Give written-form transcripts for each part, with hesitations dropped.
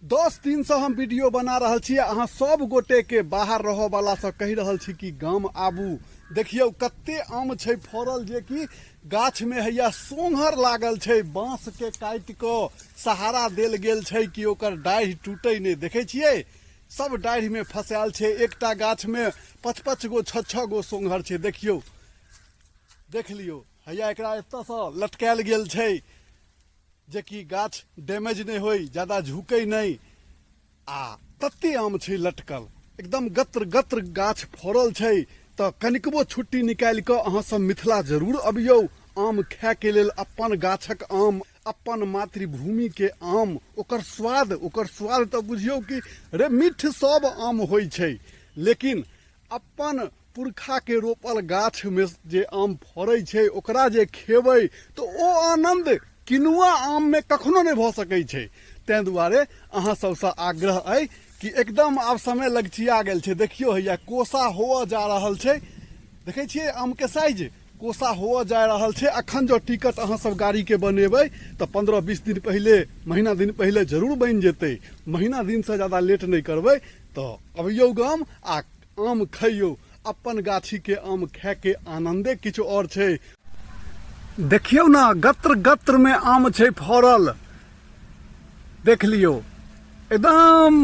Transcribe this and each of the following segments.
10 दिन से हम वीडियो बना रहल छी। अहाँ सब गोटे के बाहर रह वाला से कहि रहल छी कि गाम आबू। देखियो कते आम छै फरल जे कि गाछ में हैया सोंघर लागल छै। बांस के काट के सहारा देल गेल छै कि ओकर डाढ़ि टूटे नहीं। देखे छियै सब डाढ़ि में फसायल छै। एकटा गाछ में 5-5 गो 6-6 गो सोंघर छै। देखियो देख लियो हैया एकरा एतऽ से लटकायल गेल छै जे कि गाछ डैमेज नहीं होई, ज्यादा झुके नहीं। आ तते आम छै लटकल, एकदम गत्र गत्र गाछ फरल छै। तो कनिकबो छुट्टी निकाल के अहाँ सब मिथिला जरूर अबियो आम खाय के लेल। अपन गाछक आम, अपन मातृभूमि के आम, ओकर स्वाद तो बुझियो कि रे मीठ सब आम होई छै। लेकिन अपन पुरखा के रोपल गाछ में जे आम फरै छै ओकरा जे खेबै तो ओ आनंद किनुआ आम में कखनो नहीं भ सकै छै। तैं दुआरे अहाँ सबसे आग्रह है कि एकदम आब समय लगचिया गेल छै। देखियो हैया कोसा होअ जा रहल छै। देखे छियै आम के साइज कोसा होअ जा रहल छै। अखन जो टिकट अहाँ सब गाड़ी के बनेबै तो 15-20 दिन पहले, महीना दिन पहले जरूर बन जेतै। महीना दिन से ज्यादा लेट नहीं करबै तो अबियो गाम आ आम खइयो। अपन गाछी के आम खाय के आनंदे किछु और छै। देखियो ना गत्र गत्र में आम छै फरल। देख लियो एकदम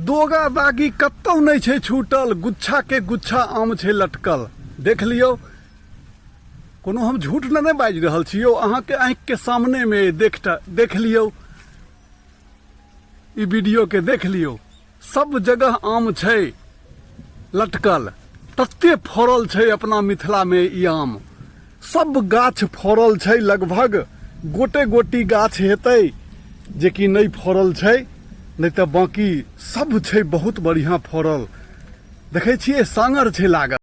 दोगा दागी कतौ नहीं छै छूटल। गुच्छा के गुच्छा आम छै लटकल। देख लियो कोनो हम झूठ नहीं बाजि रहल छियो। अहाँ के आंख के सामने में देख लियो ई वीडियो के देख लियो। सब जगह आम छै लटकल। तते फरल छै अपना मिथिला में ई आम। सब गाछ फरल छै लगभग। गोटे गोटी गाछ हेतै जे कि नहीं फरल छै, नहीं तो बाकी सब छै बहुत बढ़िया फरल। देखे छियै सांगर छै लागल।